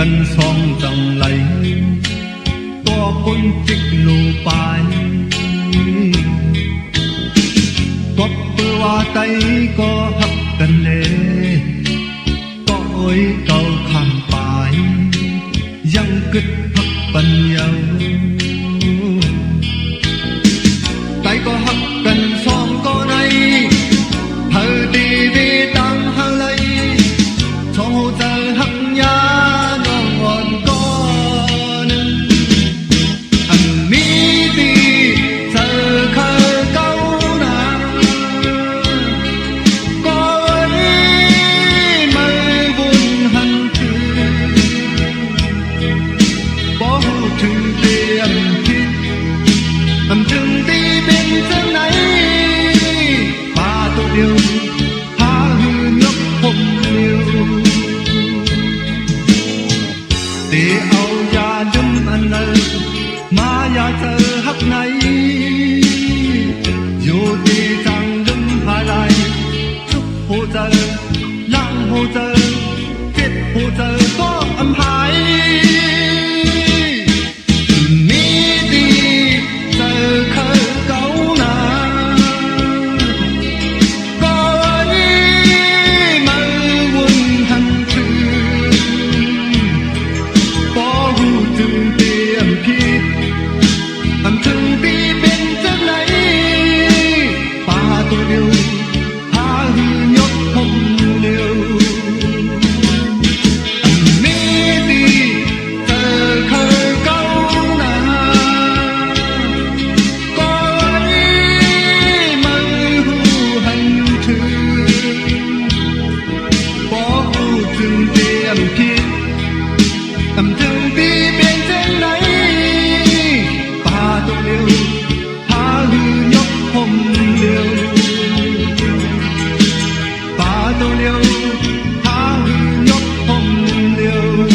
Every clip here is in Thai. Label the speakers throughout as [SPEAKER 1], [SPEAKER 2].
[SPEAKER 1] cần song dòng lấy có côn trích lù bài có bơ hoa tay có hấp cần lệ có ôi cầu khăn bài yang cứt hấp bần nhau tay có hấp cần song có này thời đi về tăng hàng lấy trong hồ giờ hấp nhá ngon con ăn mi đi giờ khơi câu nàng có ấy mây buồn hằn thư bỏ hồ trừng đi âm trừng đi bên chân này ba tô điều há hư nhóc hôm liêu để áo da đâm ăn nợ mà ya chờ hấp này dù đi rằng đâm hai lại chúc hồ giờ lặng hồ giờ kết hồ giờ có âm hai mi đi giờ khơi câu nàng có ấy mây buồn hằn thư bỏ hù từng tiệm kia âm từng đi bên chân này ba tô điều há hư nhóc không liều mi đi giờ khơi câu nàng có ấy mây hù hành thư bỏ hù từng tiệm kia âm từng đi bên chân này ba tô liều há hư nhóc không liều ba tô liều há hư nhóc không liều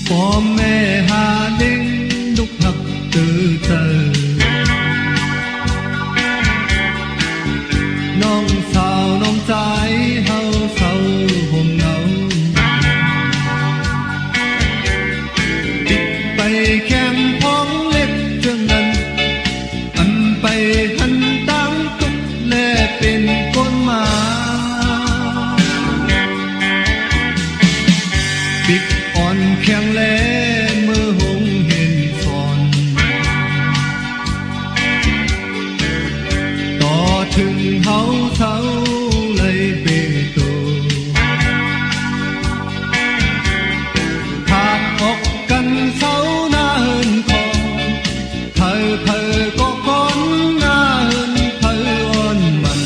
[SPEAKER 1] พ่อแม่หาเลี้ยงลูกหักตื่นเต้นน้องสาวน้องใจเฮาเศร้าห่มเหงาติดไปแคมพ้องเล็บเจืองนั้นอันไปหันตั้งตุกแลเป็นคนมาปิกอ่อนแข็งแรงเมื่อหงเห็นสอนต่อถึงเฮาเศร้าเลยเปโตหากออกกันเศร้าหน้าเฮินคอเธอก็ก้อนหน้าเฮินเธออ่อนมัน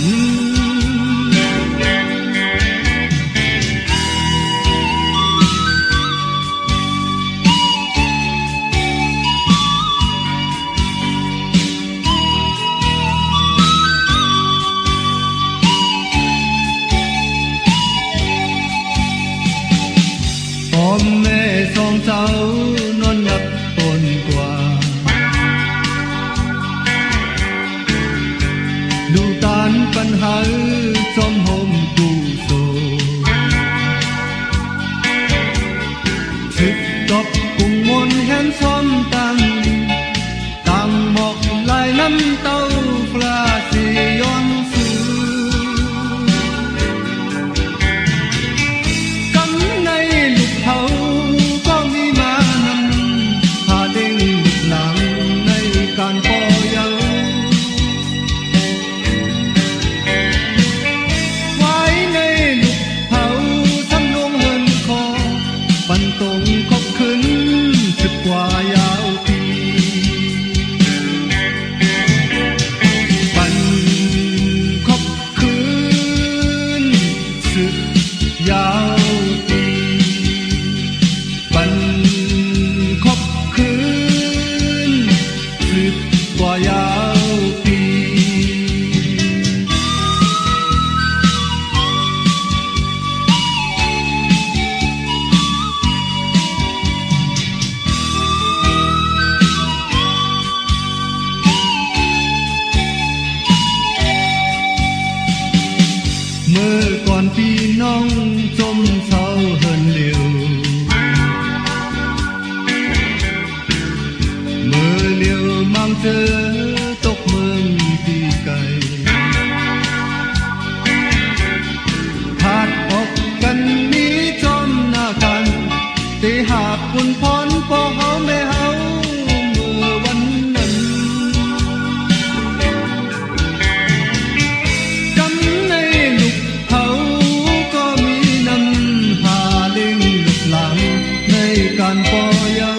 [SPEAKER 1] กว่ายาวปี เมื่อก่อนพี่น้องจมเศร้าเฮินเหลียวเมื่อเหลียวมังเจอตกเมืองที่ไกลขาดอกกันนี้จมหน้ากันแต่หากคุณพรพอเฮาไม่เฮาเมื่อวันนั้นจำในลูกเขาก็มีน้ำหาเล่งลูกหลังในการปอเยา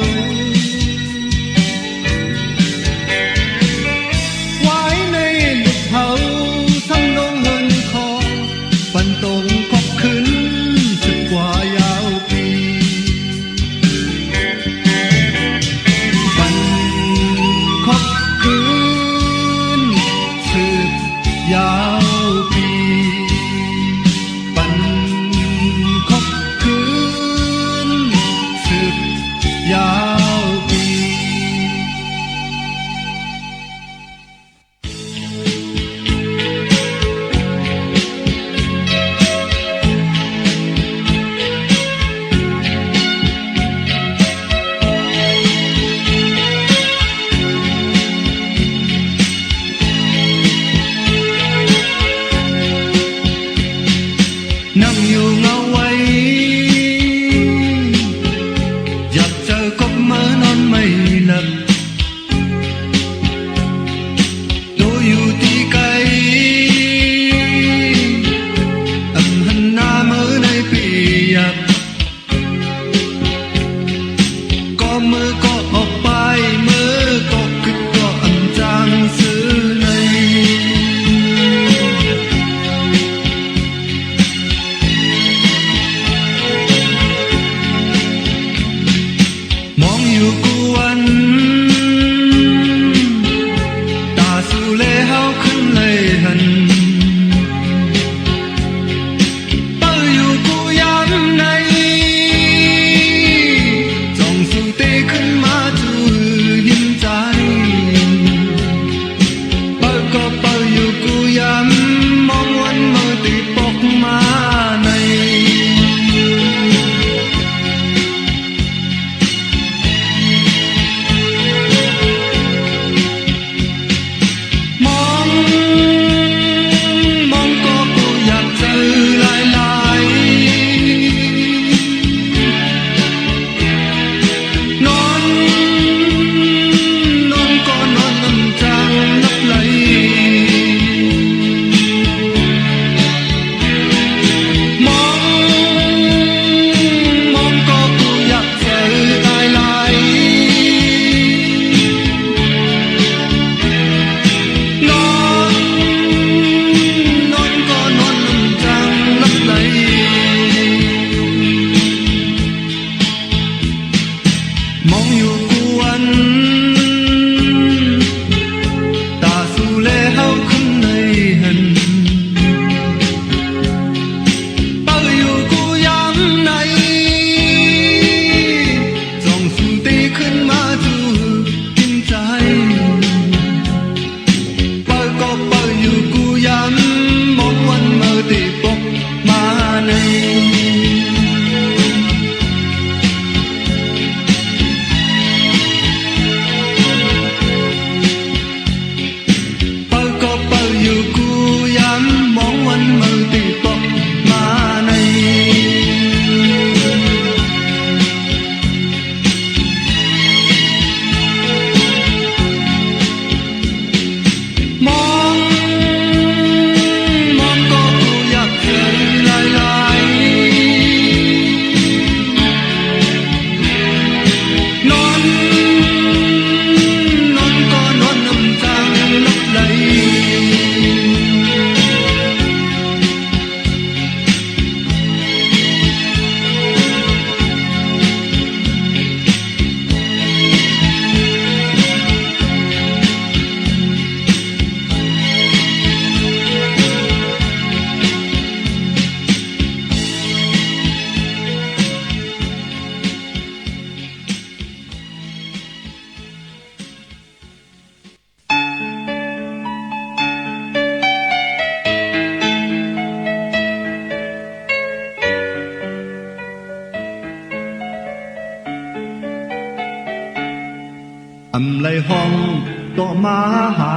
[SPEAKER 1] ต่อมาหา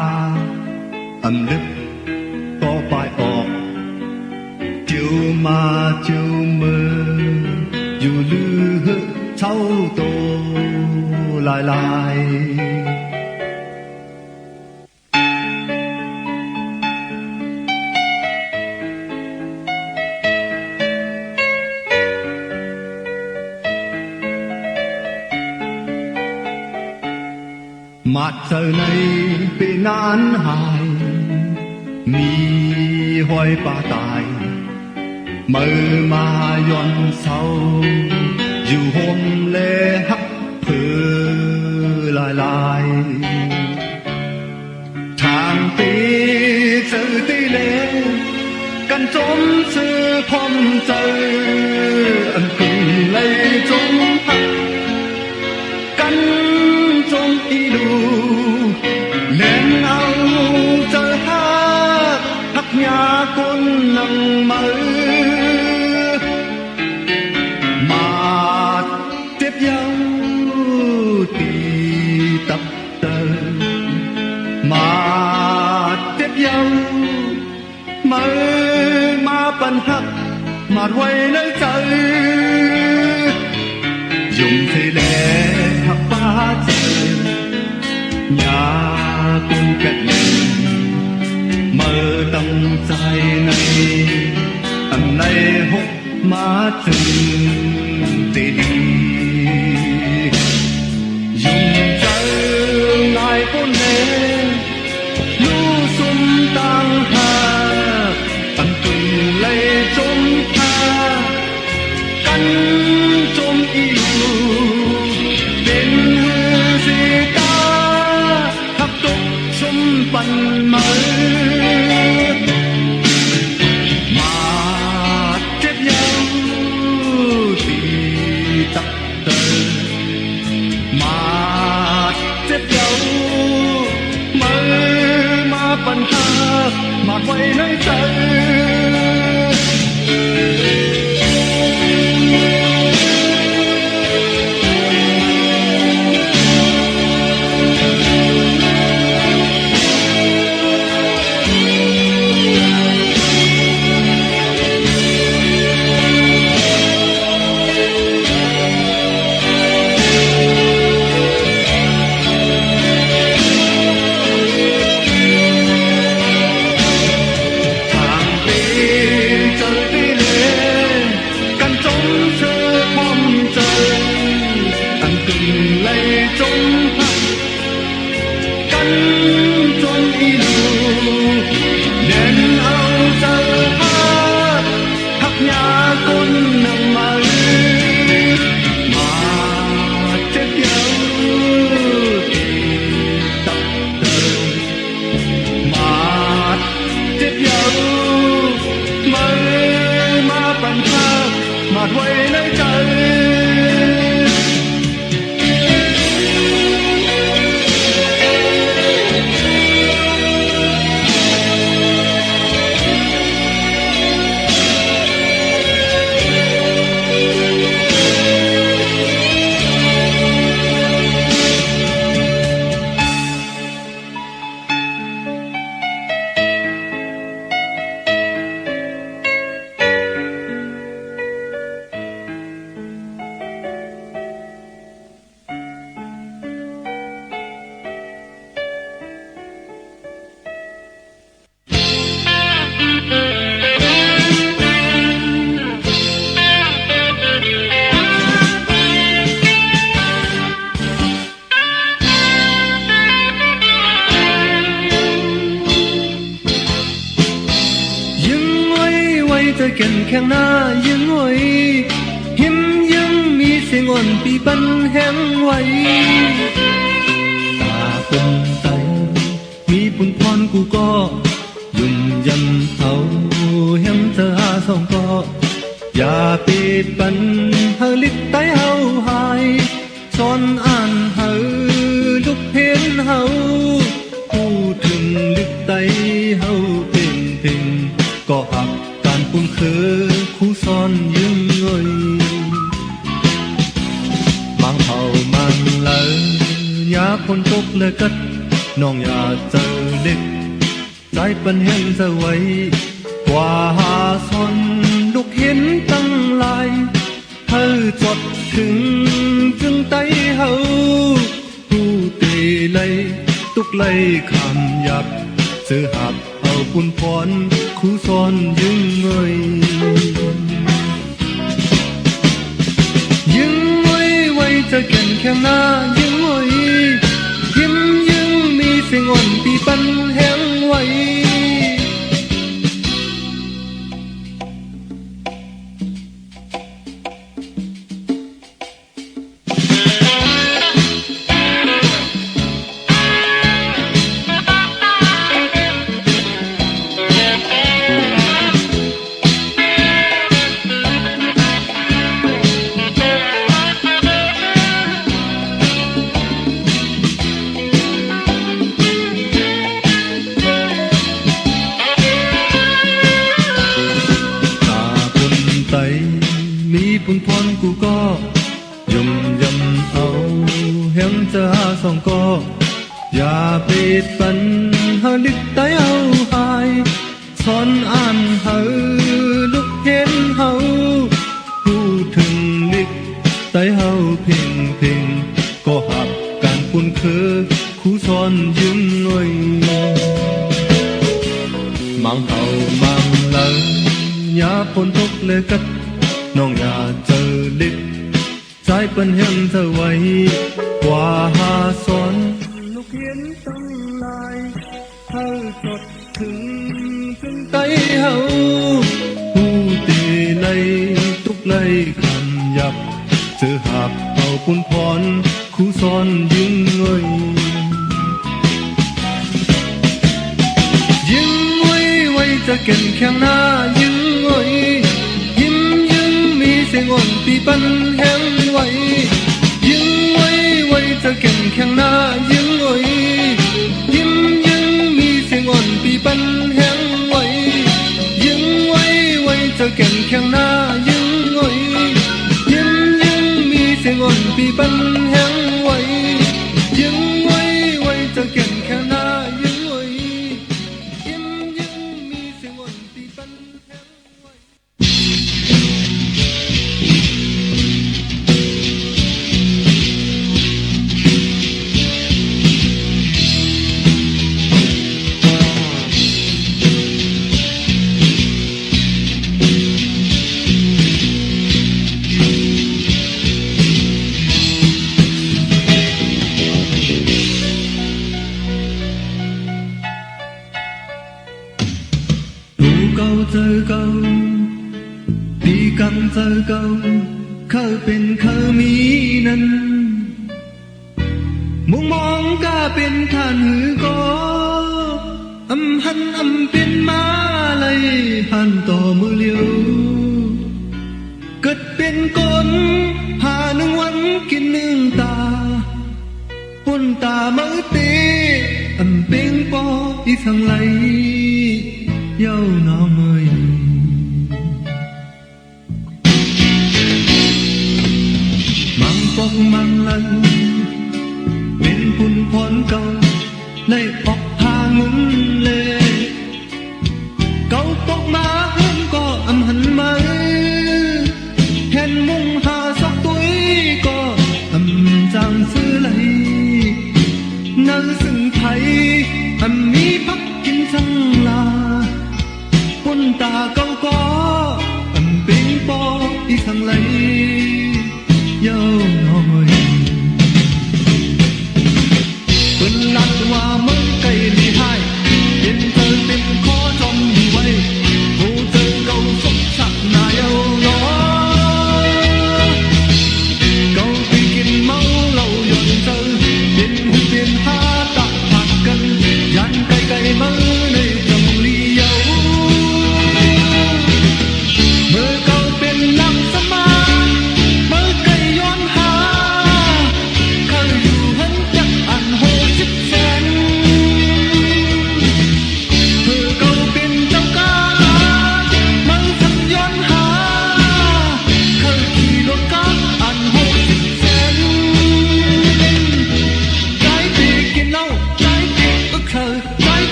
[SPEAKER 1] อันลึกต่อไปออกจิวมาจิวมืออยู่ลือเช่าโตลายลายmặt trời này bị nán hài mi hoài ba tài mơ mà yon sau dù hôm lê hấp phừ lại lại thang tí sự tí lê căn trốn sư phong trời ẩn cùng lấy trốn hấp căn trốn y đủ lên áo trời hát hắc nhà con nằm mơ mà tiếp nhau thì tập tờ mà tiếp nhau mơ mà bần hắc mà quay nơi trời dùng thế lẽ hắc ba trời nhà con cạnh mơ tâm dài này anh này hút má chừng tê đi dùng trời ngài con nè lu sum tăng hà anh từng lấy trốn tha căn trốn yêu đến hư gì ta khắc tục sum bần mơ mà chết nhau thì tập tờ mà chết nhau mơ mà bần hà mà quay nơi trời quay nơi trời trời kèn khen na yên ngồi hiếm dương mi sẽ ngon bị bắn hẹn quay ta cùng tay mi bún khoan cu co dùng dần thâu hẹn thơ ha song co ya bị bắn hơi lít tay hậu hai son an hậu lúc hiến hậu u thường lít tay hậu tình tình có học cùng khứ khu son những người mang hậu mang lỡ nhá con tốt lời cất น้องอย่าเจอเล็กใจเป็นแห้งจะไว้กว่าหาซอนลูกเห็นตั้งลายเธอจดถึงจึงไตเฮาผู้เตเลยตุกเลยคำหยับซื้อหับเอาปุนพรคู่ซ้อนยึงเงยยึงไว้ไว้จะแก่นแค่หน้ายึงไว้ยิ้มยึงมีเสียงอ่อนปีปันแห้งไว้มีปุนพรกูก็ยำเอาแหงจะหาสองก็อย่าปิดปันเฮาลึกใต้เอาหายสอนอ่านเฮาลุกเห็นเฮาพูดถึงลึกใต้เฮาเพ่งก็หับการปุนคือคู่สอนยืมหน่อยมังเฮามังเลยอย่าปนทุกเลยกัดน้องอย่าเจอลิบใจเป็นเห็นเธอไว้กว่าหาสอนลูกเห็นตั้งลายเธอจดถึงไตเฮาผู้ตีเลยตุกเลยคำหยับเจอหับเอาปุนพรคู่ซ้อนยึงเงยยึงไว้จะเก่นแข็งหน้ายึงเงยเสียงอ่อนปีปันแห้งไว้ยึงไว้จะเก่งแข็งหน้ายึงไว้ยิ้มมีเสียงอ่อนปีปันแห้งไว้ยึงไว้จะเก่งแข็งหน้ายึงไว้ยิ้มมีเสียงอ่อนปีปันแห้งไว้ยึงไว้จะเก่งแข็งหน้ายึงไว้ยิ้มมีเสียงอ่อนปีปันแห้งไว้เจอเก่าปีกันเจอเก่าเขาเป็นเขามีนั้นมุงมองก็เป็นท่านหือก็หันเป็นมาเลยหันต่อมือเลียวเกิดเป็นคนหาหนึ่งวันกินหนึ่งตาปุ่นตาเมื่อตีเป็นปออีสังไหลเย้าน้องเอ้ยมังปองมังลันเป็นปุ่นพรเก่าเลยออกทางมุนเลยเก่าตกมาเฮิ่มก็หันมาเห็นมุงหาสักตุ้ยก็จางซื้อไหลนั่งซึ่งไทยมีพักกินสังลาปุ่นตาเก่าก็เป็นปออีสังไหลเย้าน้อยเป็นลัดว่าเมื่อไก่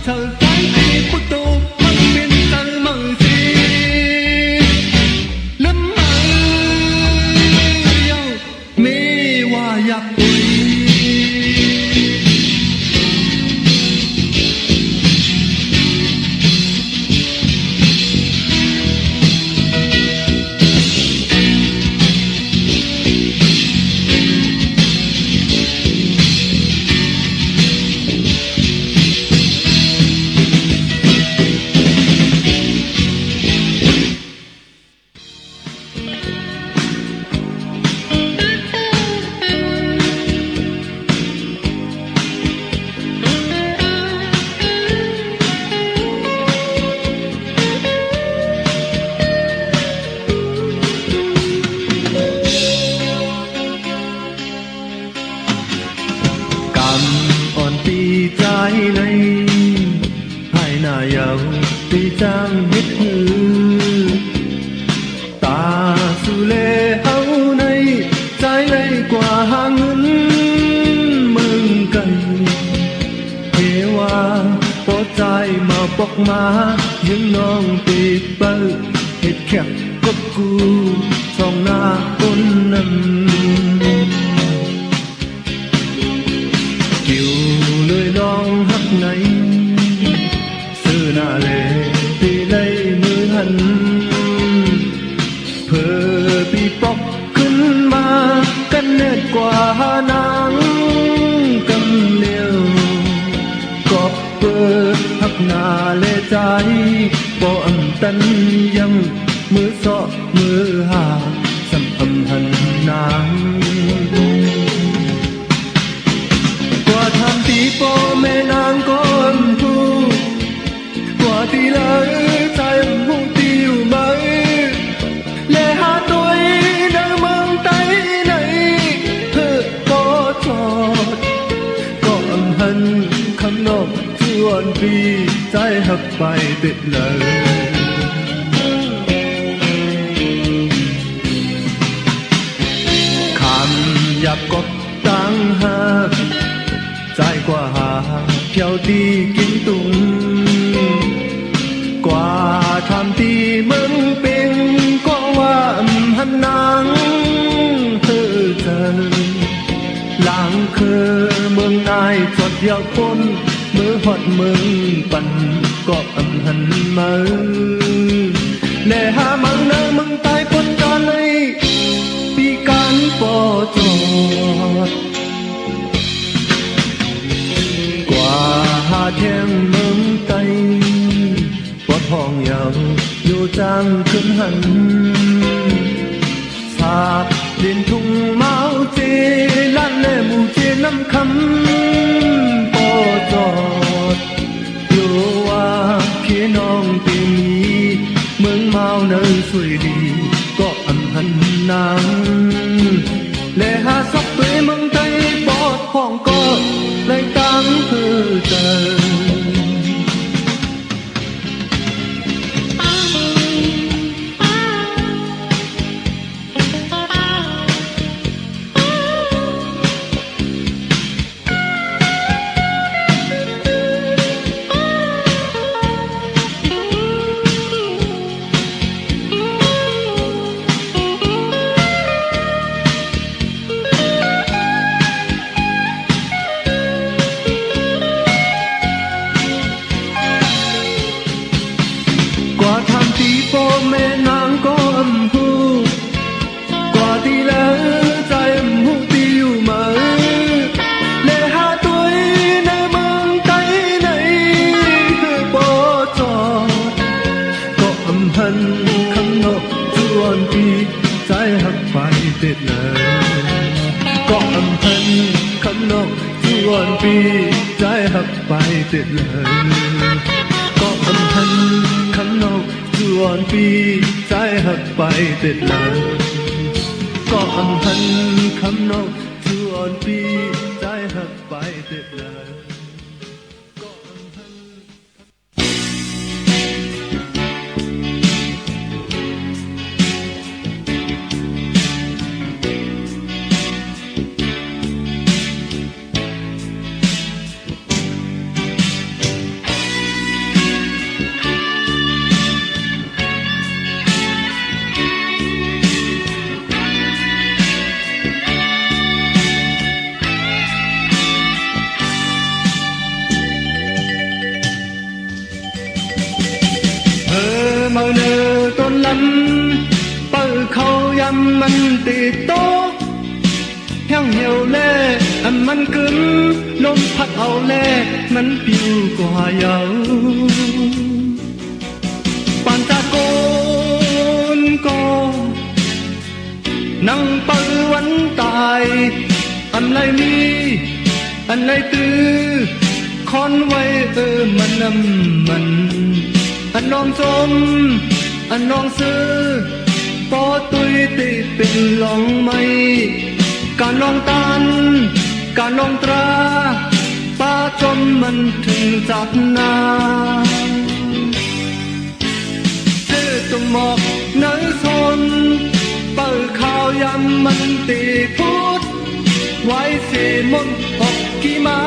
[SPEAKER 1] Thời trái đi bức tô mất biên tân mờ gì Lâm yêu mê hoa giặc quỷ trái này hai nà giàu tuy trang hết hư ta su lê hấu này trái này quả hàng ngân mừng cày thế hoa có trái mà bọc má những non tì bơ hết khép cốc cu trong na con nằm long hắc này sư nà lệ tì lấy mưa hân phở bị bọcขึ้นมากันเน็ตกว่าหนังกำเนียวกอบเปิดหักหน้าเลใจบ่อำตันยังมือเสาะมือหาสัมพันธ์หันนางtham tí po mẹ nàng con thu quả tí lỡ tay âm hụ tiêu mới lệ hạ tôi nơi mong tay này thơ có trọt có âm hân khăm nộp chuồn vì trái hấp bài tuyệt lời khám dạp cốc tăng hợp trái qua hà theo đi kín tung qua tham ti mừng bên qua hoa hân nắng thơ dần làng khơ mừng ai chọt theo con mơ hoạt mừng bần có âm hân mơ lệ hà mang nơi mừng tay con ca này đi cán bỏ trọt hà thiên mương tây bọt hòn dầu vô trangขึ้นหันสาบดินทุ่งเมาเจลั่นแน่หมู่เจน้ำคำปอจอดอยู่ว่าพี่น้องปีนี้เมืองเมาเนยสวยดีก็อำหันนางและหาซับตัวเมืองไทยบอดห้องก็lại tăng hư dần po mẹ nàng có âm thu quả thì lỡ trái âm hụ tiêu mơ lệ hạ tôi nơi mương tay này bỏ trọt có âm hân khăm nộp chuồn đi trái hấp phải tuyệt lời có âm hân khăm nộp chuồn đi trái hấp phải tuyệt lời có âm hân khăm nộp chuồn phi trái hấp bay tuyệt lời có âm thanh khăm nâu chuồn phi trái hấp bay tuyệt lời có âm thanh mờ nơ tôn lắm bờ khâu yamมันติดโตแห้งเหี่ยวแล่มันกึ้มลมพัดเอาแล่มันปิวกว่าเยาปานตะโกนก็นั่งเปิดวันตายอันไรมีอันไรตื้อคอนไว้มันนำมันอันน้องจมอันน้องซื้อปอตุยติเป็นลองไม่การลองตันการลองตราป้าจมมันถึงจับนาเธอจมหมอกเนื้อทนเปิดข่าวยำมันตีพุดไว้เสียมนออกกี่มา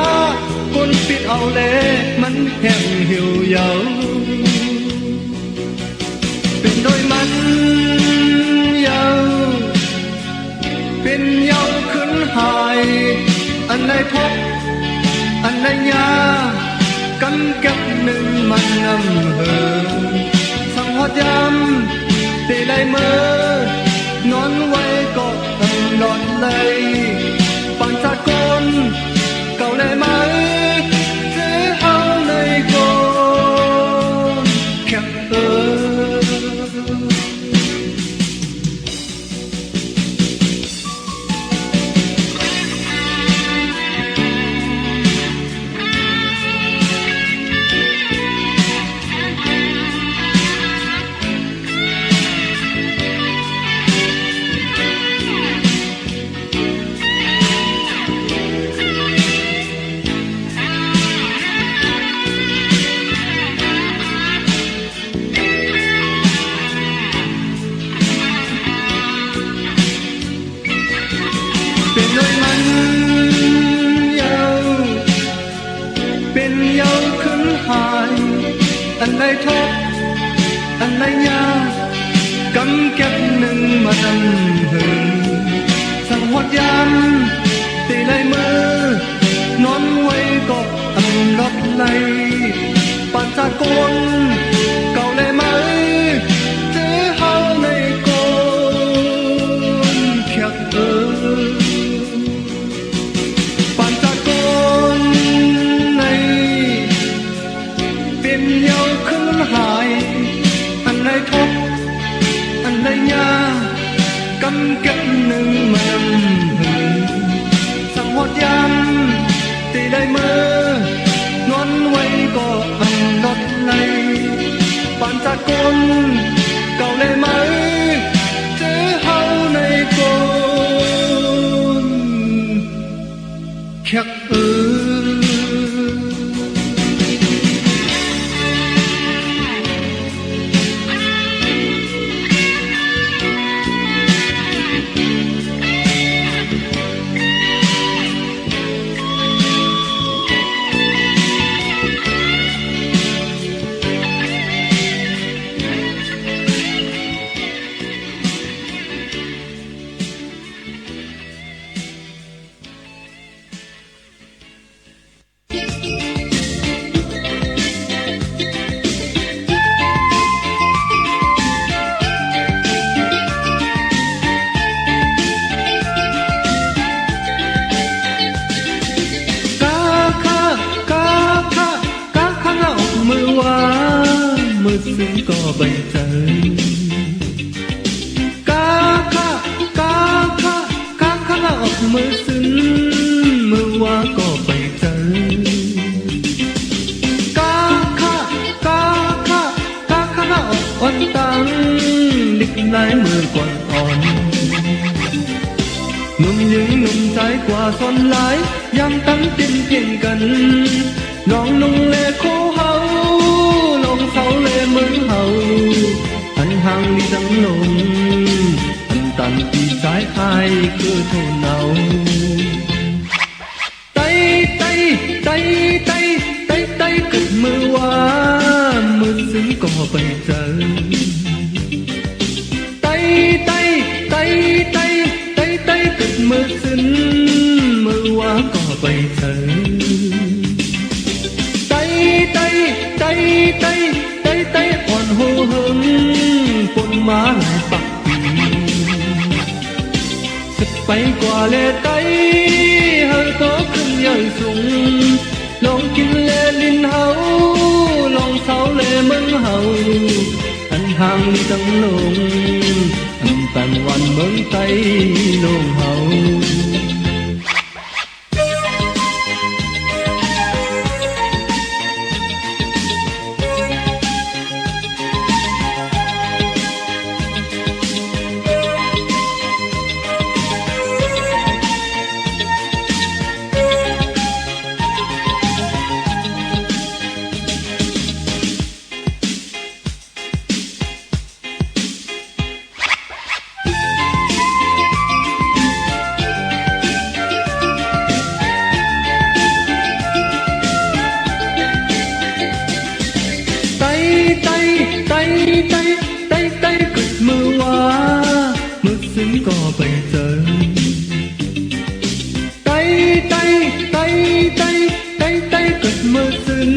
[SPEAKER 1] คนปิดเอาเล่มันแห้งเหี่ยวเยาเป็นโดยมันเยาเป็นเยาขึ้นหายอันไหนทบอันไหนยากำกับหนึ่งมันนำเหอสังหดยำตีไหลเมื่อนอนไว้ก็ตั้งนอนเลยปังสะกนเก่าเลยไหมจะเอาในโกนแค่เป็นโดยมันเยาเป็นเยาขึ้นหายอันไหนทบอันไหนยากำเก็บหนึ่งมาดันเหินสังหดยำตีไหลมือนอนไว้ก็อันรับไหลปานสะกนเก่าเลยไหมจะเฮาในโกนแค่เป็นเยาขึ้นหายอันไหนทบอันไหนยากำกับหนึ่งมันหึงสังหดยำตีได้เมื่อนอนไว้ก็อันลดไหลปานสะกนเก่าเลยไหมจะเฮาในโกนแค่มือซึ่งก็ใบเจอกาค่ะกาค่ะกาค่ะออกมือซึ่งมือว่าก็ใบเจอกาค่ะกาค่ะกาค่ะออกอ่อนตังดิกลายมือกว่าอ่อนหนุ่มยิงหนุ่มใจกว่าซอนหลายยังตั้งตินเพียงกันน้องนุ่งเลโคเฮาลงเสาเลมือเฮาอันห่างลีดังลมอันตันปีสายไอคือโทนเอาไตไตไตไตไตไตกับมือว่ามือซึ้งก็ไปเจอไตไตไตไตไตไตกับมือซึ้งมือว่าก็ไปเจอไตไตไตไตไตไตอ่อนหูหึง มาหลายปักปีสึกไปกว่าเลไตเฮาโตขึ้นใหญ่สูงลองกินเลลินเฮาลองเสาเลเมืองเฮาอันห่างนี้ตั้งลงอันตันวันเมืองไตลงเฮากดมือว่ามือซึ้งก็ไปเจอกดมือซึ้ง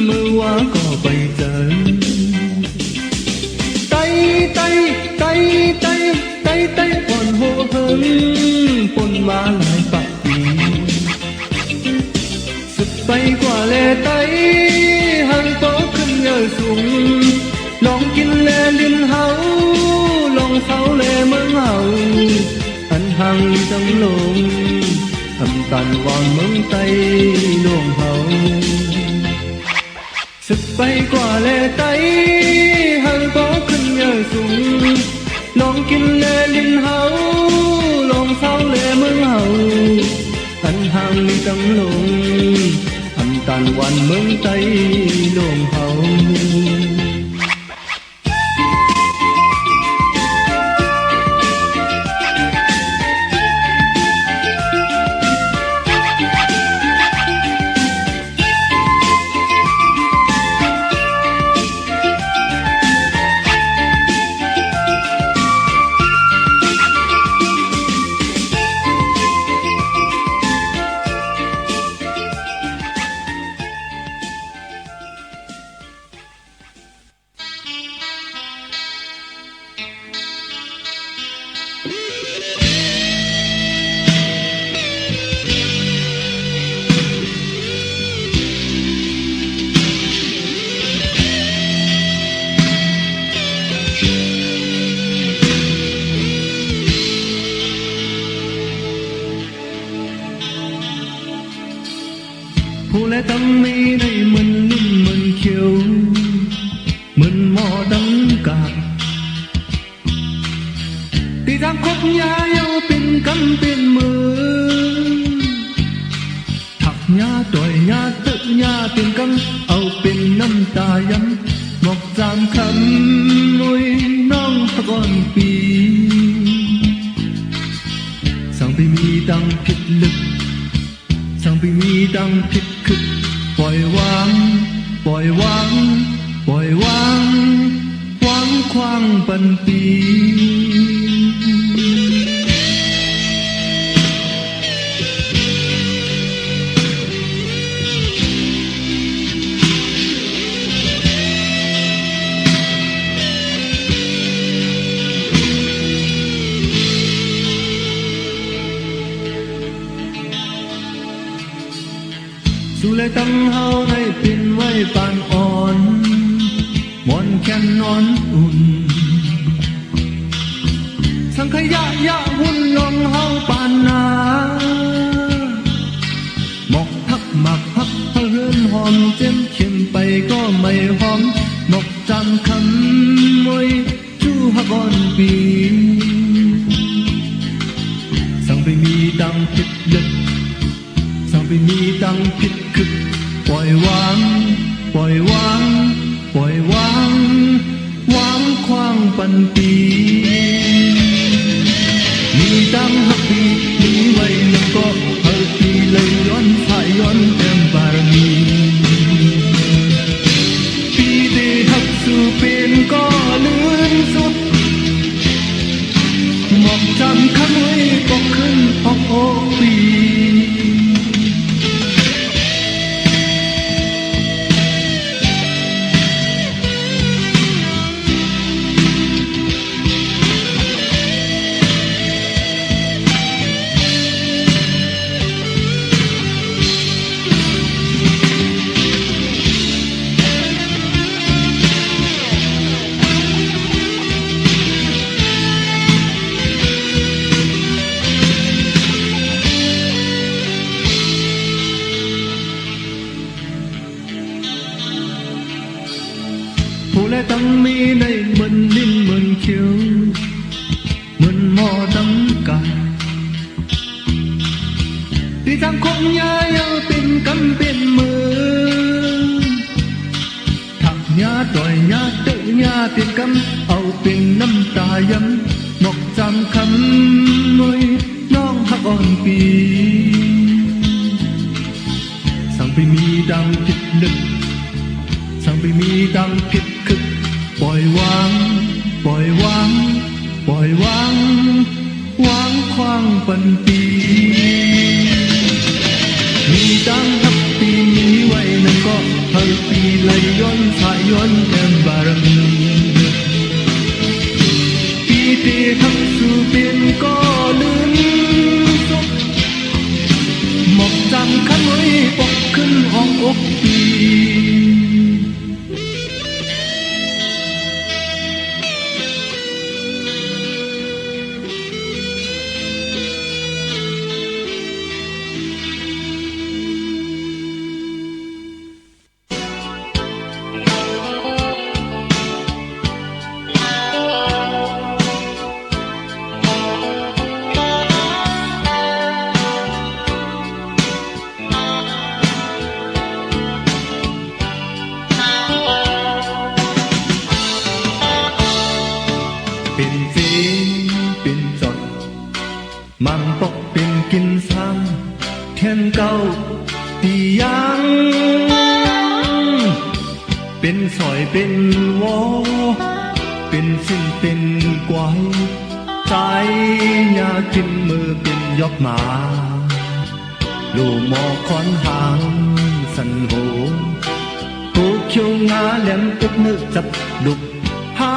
[SPEAKER 1] มือว่าก็ไปเจอก่อนหัวเฮิงปนมาหลายปักปีสุดไปกว่าเลไตหังโตขึ้นเยอะสูงลองกินเลลินเฮาลองเสาเลเมืองเฮาอันห่างจังลงทำตันวางเมืองไตลงเฮาสึกไปกว่าเลไตหังโตขึ้นเยอะสูงลองกินเลลินเฮาลองเสาเลเมืองเฮาอันห่างจังลงทำตันวันเมืองไตลงเฮาผู้และตั้งมีในมันนุ่มมันเขียวมันหมอดังกาตีทางคบยาเยาเป็นกันเป็นมือถักยาต่อยยาตึกยาเป็นกันเอาเป็นน้ำตาย้ำบอกจามคำนุยน้องตะกอนปีสั่งไปมีดังผิดลึกสั่งไปมีดังผิดคึกปล่อยวางวางควางปันปีสู่เลยตั้งเฮาให้เป็นไว้ปานอ่อนมอนแค่นนอนอุ่นสังขยะยะหุ่นลองเฮาปานนาหมอกพักหมักพักเฮือนหอมเจ็มเข็มไปก็ไม่หอมหมอกจำคำมวยจู้ฮักอ่อนปีสั่งไปมีดังผิดลึกสั่งไปมีดังผิดคึกปล่อยวางควางปันปีมีดังฮักปีมีไว้ยังก็เฮาปีเลยย้อนสายย้อนเต็มบารมีปีเดฮักสู่เป็นก็ลืมสุดหมอกจำคำไว้ก็ขึ้นออกปี dù lẽ tâm mi này mừng linh mừng chiều mừng mò tâm cả tuy rằng không nhớ yêu tình cấm bên mơ thằng nhá đòi nhá tự nhá tiền cấm âu tình năm tà yếm một trăm khăn môiน้องฮักอ่อนปีสั่งไปมีดังผิดนึกสั่งไปมีดังผิดคึกปล่อยวางปล่อยวางปล่อยวางวางควางปันปีมีดังฮักปีมีไว้นั่นก็เธอปีเลยย้อนสายย้อนแก้มบารมีปีตีทักสู่เป็นก็ลืมหมกจำขันไว้ปกขึ้นห้องอกปีเป็นเสียงเป็นจดมันปกเป็นกินซ้ำแทนเก่าที่ยังเป็นสอยเป็นวอเป็นสิ้นเป็นกวายใจยากินมือเป็นยกมาลูหมอคอนหางสันโหผู้เขียวงาแหลมตึกมือจับดุกหา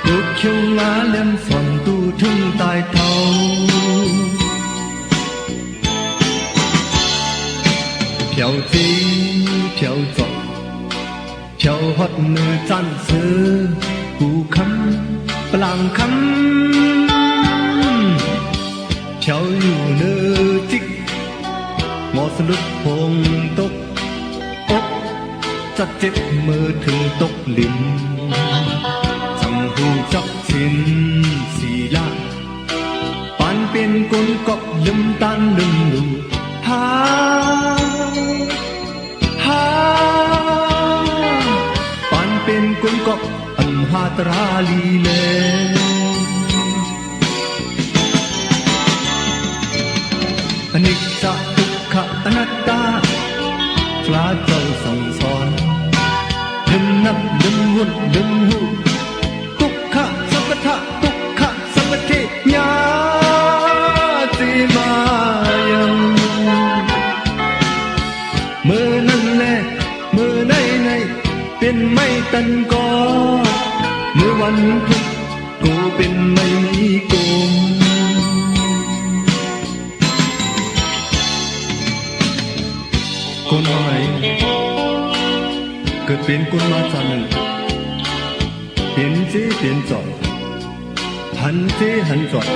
[SPEAKER 1] ลูกเขียวงาเลี้ยมส่อนตู้ถึงตายเท่าเพียวจีเพียวจดเพียวฮอดมือจันซื้อกูคำปลางคำเพียวอยู่เนื้อจิกหมอสลุกพงตกจัดเจ็บมือถึงตกลิ่มจังหูจับสินสีละปานเป็นกุนกอบลืมตันลืมดูหาปานเป็นกุนกอบอันหาตราลีเลอนิจจทุกขอนัตตาพระเจ้าทรงสอนลืมนับลืมวุ่นลืมหูทุกขะสัพพะทุกขะสัพเพญาติมายังมือนั่นแหละมือไหนไหนเป็นไม่ตันกอมือวันทุกกูเป็นไม่มีโกงคนน้อยเกิดเป็นคนมาจากหนึ่งเป็นเจ๊เป็นจอดหันเจ๊หันจอด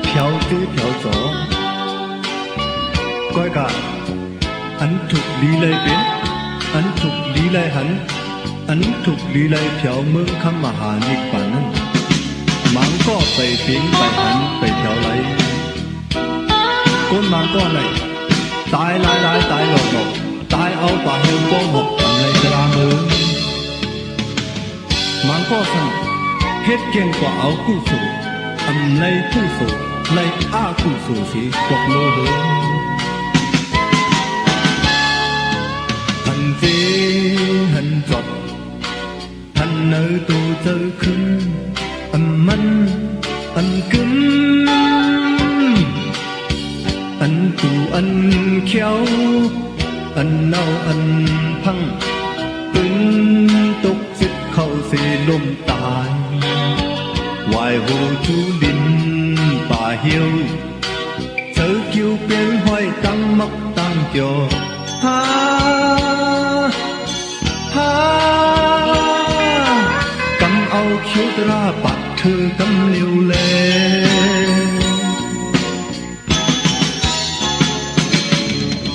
[SPEAKER 1] เพียวเจ๊เพียวจอก้อยกะอันถูกลีเลยเป็นอันถูกลีเลยหันอันถูกลีเลยเพียวเมืองคำมหานิปานั้นมังก็ไปเพียงไปหันไปเพียวไหลคนมังก็ไหลตายหลายตายหลอกตายเอาป่าเหี่ยวโป้งหกทำในกลางมือมังก็สั่งเฮ็ดเก่งกว่าเอาคู่สู่ทำในคู่สู่ในอ้าคู่สู่สีกบมือเหือหันเจหันจดหันเนื้อตัวเจอขึ้นอันมันอันกึ้มอันตูอันเขียวอันเน่าอันพังตึงตกสิบเข้าเสลมตายวายหูจูดินป่าเหี่ยวเจอคิวเปลี่ยนห้อยตั้งมักตั้งเกี่ยวหากำเอาคิวตราปัดเธอกำเลี้ยวแล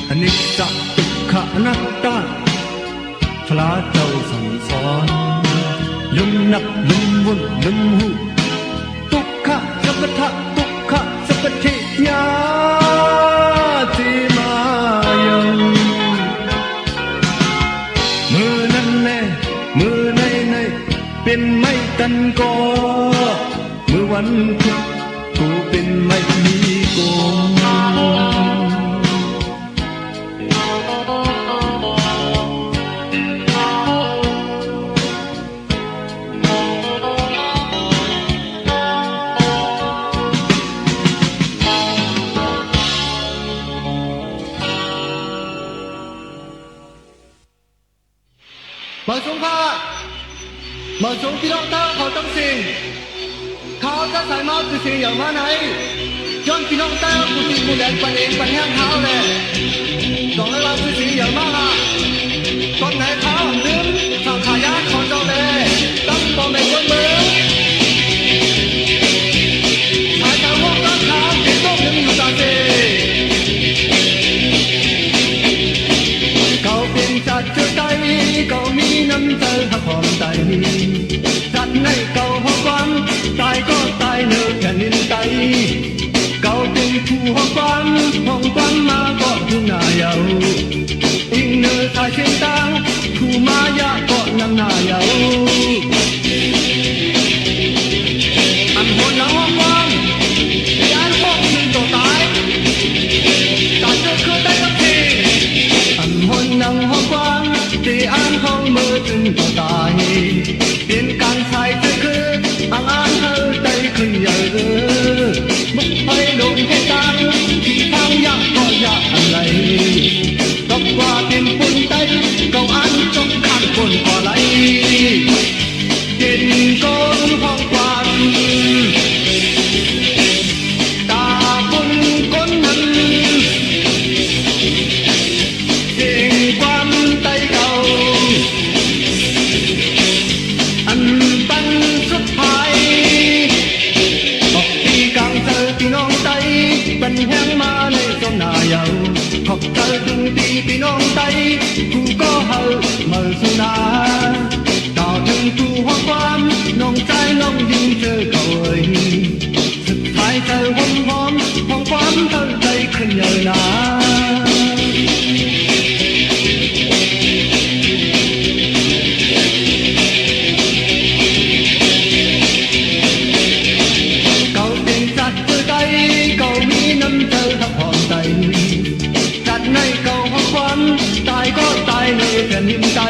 [SPEAKER 1] อนิจจตุกข ขนักตาพระเจ้าสั่งสอนลืมนับลืมวนลืมหูทุกขะสัพพะทุกขะสัพพิญาติมายังมือนั้นแน่มือในเป็นไม่ตันกอมือวันทุกกูเป็นไม่มีโกงมาสงข้ามาสงพี่น้องต้าเขาต้องสิ่งเขาจะใส่มาคือสิ่งอย่างมาไหนย้อนพี่น้องต้ากูตีกูแดงปันเองปันแห้งเท้าเลยต้องให้เราคือสิ่งอย่างมากอ่ะตอนไหนเท้าลืมสั่งขายาของเจ้าเลยตั้งตัวไม่คนมือหายใจวงรักขาติดต้องยังอยู่ตาเจเขาเป็นจัดเจอใจเขามีน้ำใจหักหอมใจจัดในเก่าหอความตายก็ตายเนื้อแผ่นดินไตเขาเป็นผู้หอความมาก็ผู้นายเอาอิงเนื้อชายเชียงตางผู้มายาก็นำนายเอาอันโหดหลังหอความยานพวกมึงตัวตายการเจอคือได้กับทีอันโหดหลังหอความที่อ่านห้องมือถึงตัวตายเป็นการใช้เธอคืออ่านเธอได้ขึ้นเยอะมุกไปลงให้ตังที่ทางยากก็ยากอะไรตบว่าเป็นปุ่นไตก็อ่านจงขันปุ่นก็ไหลเห็นก้นห้องความตาปุ่นก้นนั้นเสียงความไตเก่าอันตั้งสุดท้ายบอกที่กลางเจอพี่น้องไตเป็นแห้งมาในจนหน้าเยาขอบเจอถึงตีพี่น้องไตกูก็เฮาเมื่อสุนาต่อถึงกูหัวความน้องใจน้องยิ่งเจอเขาเอ่ยสุดท้ายเจอหอมห้องความเธอใจขึ้นเยอะนาจัดในเก่าห้องความตายก็ตายในแผ่นดินใจ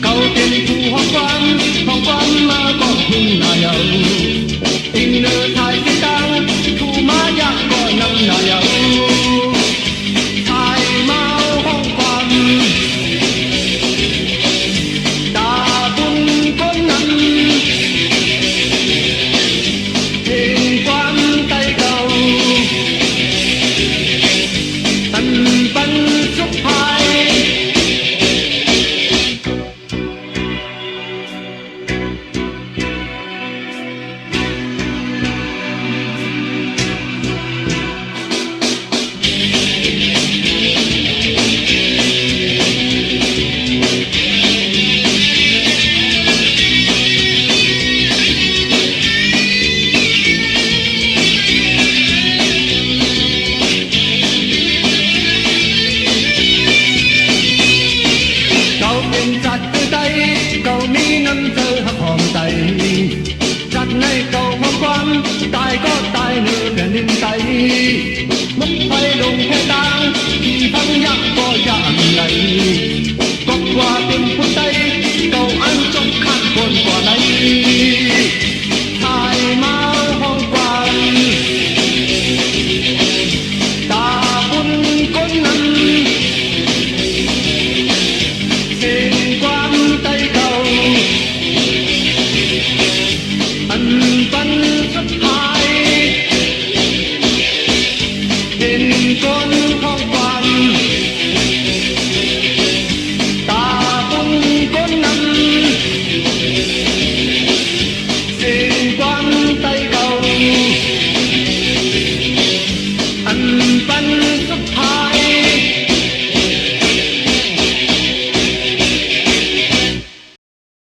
[SPEAKER 1] เขาเป็นผู้ห้องความมาก็พึ่งนายเอาอิงเนื้อไทยที่ตั้งผู้มายากก็นำนายเอาชายมาห้องความตาบุญคนนั้นเพลงความไตเก่าปันสุดท้ายเขามีน้ำเจอหักหอมใจจัดในเก่าห้องความตายก็ตายเนื้อแผ่นดินไตมุกไปลงแค่ตางที่ทั้งยักษ์ก็อย่างไร